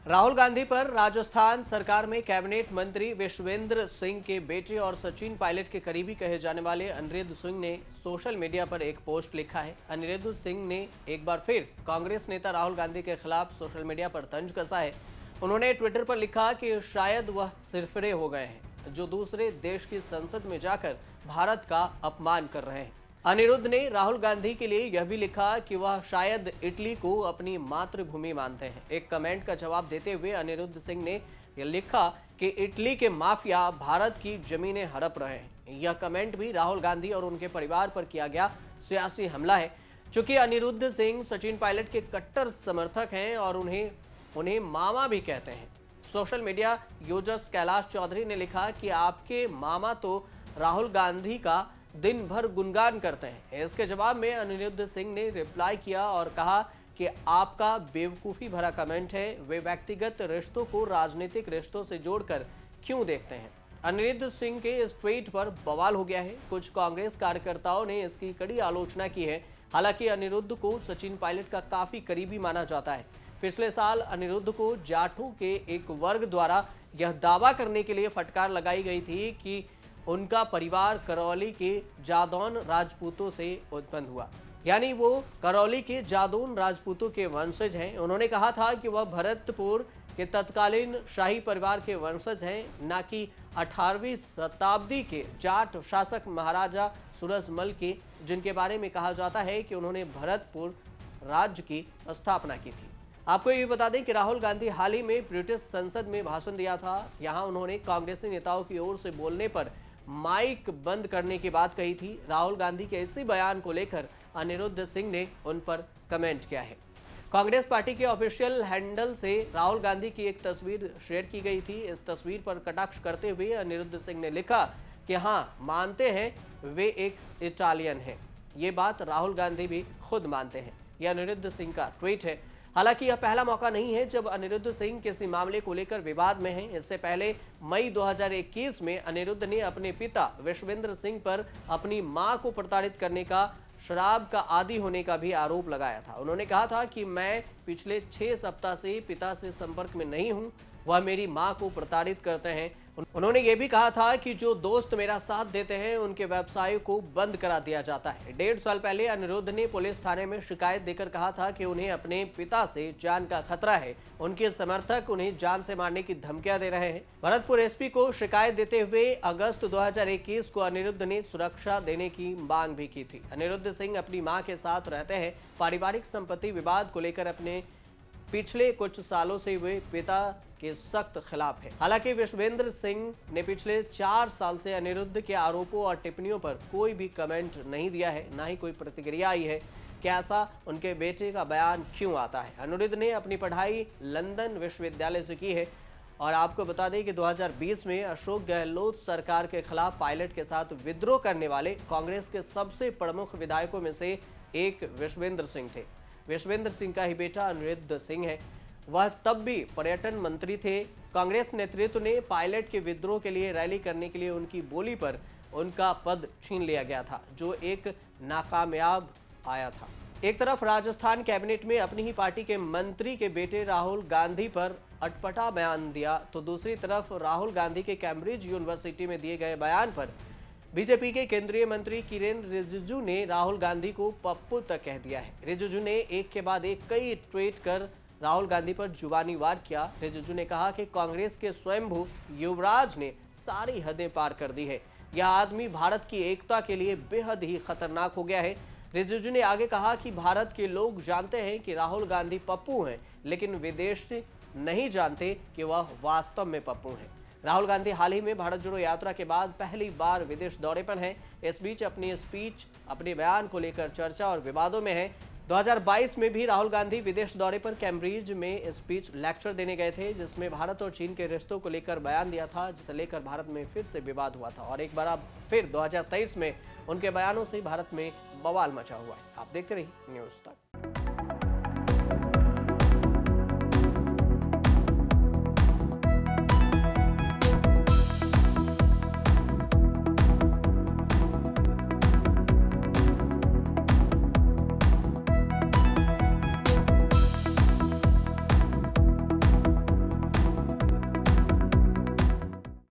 राहुल गांधी पर राजस्थान सरकार में कैबिनेट मंत्री विश्वेंद्र सिंह के बेटे और सचिन पायलट के करीबी कहे जाने वाले अनिरुद्ध सिंह ने सोशल मीडिया पर एक पोस्ट लिखा है। अनिरुद्ध सिंह ने एक बार फिर कांग्रेस नेता राहुल गांधी के खिलाफ सोशल मीडिया पर तंज कसा है। उन्होंने ट्विटर पर लिखा कि शायद वह सिरफिरे हो गए हैं जो दूसरे देश की संसद में जाकर भारत का अपमान कर रहे हैं। अनिरुद्ध ने राहुल गांधी के लिए यह भी लिखा कि वह शायद इटली को अपनी मातृभूमि मानते हैं। एक कमेंट का जवाब देते हुए अनिरुद्ध सिंह ने यह लिखा कि इटली के माफिया भारत की जमीनें हड़प रहे हैं। यह कमेंट भी राहुल गांधी और उनके परिवार पर किया गया सियासी हमला है। चूंकि अनिरुद्ध सिंह सचिन पायलट के कट्टर समर्थक हैं और उन्हें मामा भी कहते हैं। Social media users Kailash Chaudhary ने लिखा कि आपके मामा तो राहुल गांधी का दिन भर गुणगान करते हैं। इसके जवाब में अनिरुद्ध सिंह ने रिप्लाई किया और कहा कि आपका बेवकूफ़ी भरा कमेंट है। वे व्यक्तिगत रिश्तों को राजनीतिक रिश्तों से जोड़कर क्यों देखते हैं। अनिरुद्ध सिंह के इस ट्वीट पर बवाल हो गया है। कुछ कांग्रेस कार्यकर्ताओं ने इसकी कड़ी आलोचना की है। हालांकि अनिरुद्ध को सचिन पायलट का काफी करीबी माना जाता है। पिछले साल अनिरुद्ध को जाटों के एक वर्ग द्वारा यह दावा करने के लिए फटकार लगाई गई थी कि उनका परिवार करौली के जादौन राजपूतों से उत्पन्न हुआ, यानी वो करौली के जादौन राजपूतों के वंशज हैं। उन्होंने कहा था कि वह भरतपुर के तत्कालीन शाही परिवार के वंशज हैं, न कि 18वीं शताब्दी के जाट शासक महाराजा सूरजमल के, जिनके बारे में कहा जाता है कि उन्होंने भरतपुर राज्य की स्थापना की थी। आपको ये भी बता दें कि राहुल गांधी हाल ही में ब्रिटिश संसद में भाषण दिया था। यहां उन्होंने कांग्रेसी नेताओं की ओर से बोलने पर माइक बंद करने की बात कही थी। राहुल गांधी के इसी बयान को लेकर अनिरुद्ध सिंह ने उन पर कमेंट किया है। कांग्रेस पार्टी के ऑफिशियल हैंडल से राहुल गांधी की एक तस्वीर शेयर की गई थी। इस तस्वीर पर कटाक्ष करते हुए अनिरुद्ध सिंह ने लिखा कि हाँ, मानते हैं वे एक इटालियन हैं। ये बात राहुल गांधी भी खुद मानते हैं। यह अनिरुद्ध सिंह का ट्वीट है। हालांकि यह पहला मौका नहीं है जब अनिरुद्ध सिंह किसी मामले को लेकर विवाद में हैं। इससे पहले मई 2021 में अनिरुद्ध ने अपने पिता विश्वेंद्र सिंह पर अपनी मां को प्रताड़ित करने का, शराब का आदी होने का भी आरोप लगाया था। उन्होंने कहा था कि मैं पिछले 6 सप्ताह से पिता से संपर्क में नहीं हूं, वह मेरी मां को प्रताड़ित करते हैं। उन्होंने ये भी कहा था कि जो दोस्त मेरा साथ देते हैं उनके व्यवसाय को बंद करा दिया जाता है। 1.5 साल पहले अनिरुद्ध ने पुलिस थाने में शिकायत देकर कहा था कि उन्हें अपने पिता से जान का खतरा है। उनके समर्थक उन्हें जान से मारने की धमकियां दे रहे हैं। भरतपुर एसपी को शिकायत देते हुए अगस्त 2021 को अनिरुद्ध ने सुरक्षा देने की मांग भी की थी। अनिरुद्ध सिंह अपनी मां के साथ रहते हैं। पारिवारिक संपत्ति विवाद को लेकर अपने पिछले कुछ सालों से वे पिता के सख्त खिलाफ है। हालांकि विश्वेंद्र सिंह ने पिछले 4 साल से अनिरुद्ध के आरोपों और टिप्पणियों पर कोई भी कमेंट नहीं दिया है, ना ही कोई प्रतिक्रिया आई है कि ऐसा उनके बेटे का बयान क्यों आता है। अनिरुद्ध ने अपनी पढ़ाई लंदन विश्वविद्यालय से की है और आपको बता दें कि 2020 में अशोक गहलोत सरकार के खिलाफ पायलट के साथ विद्रोह करने वाले कांग्रेस के सबसे प्रमुख विधायकों में से एक विश्वेंद्र सिंह थे। विश्वेंद्र सिंह का ही बेटा अनिरुद्ध सिंह है। वह तब भी पर्यटन मंत्री थे। कांग्रेस नेतृत्व ने पायलट के विद्रोह के लिए रैली करने के लिए उनकी बोली पर उनका पद छीन लिया गया था, जो एक नाकामयाब आया था। एक तरफ राजस्थान कैबिनेट में अपनी ही पार्टी के मंत्री के बेटे राहुल गांधी पर अटपटा बयान दिया, तो दूसरी तरफ राहुल गांधी के कैम्ब्रिज यूनिवर्सिटी में दिए गए बयान पर बीजेपी के केंद्रीय मंत्री किरेन रिजिजू ने राहुल गांधी को पप्पू तक कह दिया है। रिजिजू ने एक के बाद एक कई ट्वीट कर राहुल गांधी पर जुबानी वार किया। रिजिजू ने कहा कि कांग्रेस के स्वयंभू युवराज ने सारी हदें पार कर दी है। यह आदमी भारत की एकता के लिए बेहद ही खतरनाक हो गया है। रिजिजू ने आगे कहा कि भारत के लोग जानते हैं कि राहुल गांधी पप्पू हैं, लेकिन विदेशी नहीं जानते कि वह वास्तव में पप्पू हैं। राहुल गांधी हाल ही में भारत जोड़ो यात्रा के बाद पहली बार विदेश दौरे पर हैं। इस बीच अपनी स्पीच, अपने बयान को लेकर चर्चा और विवादों में है। 2022 में भी राहुल गांधी विदेश दौरे पर कैम्ब्रिज में स्पीच लेक्चर देने गए थे, जिसमें भारत और चीन के रिश्तों को लेकर बयान दिया था, जिसे लेकर भारत में फिर से विवाद हुआ था और एक बार अब फिर 2023 में उनके बयानों से भारत में बवाल मचा हुआ है। आप देखते रहिए न्यूज़ तक।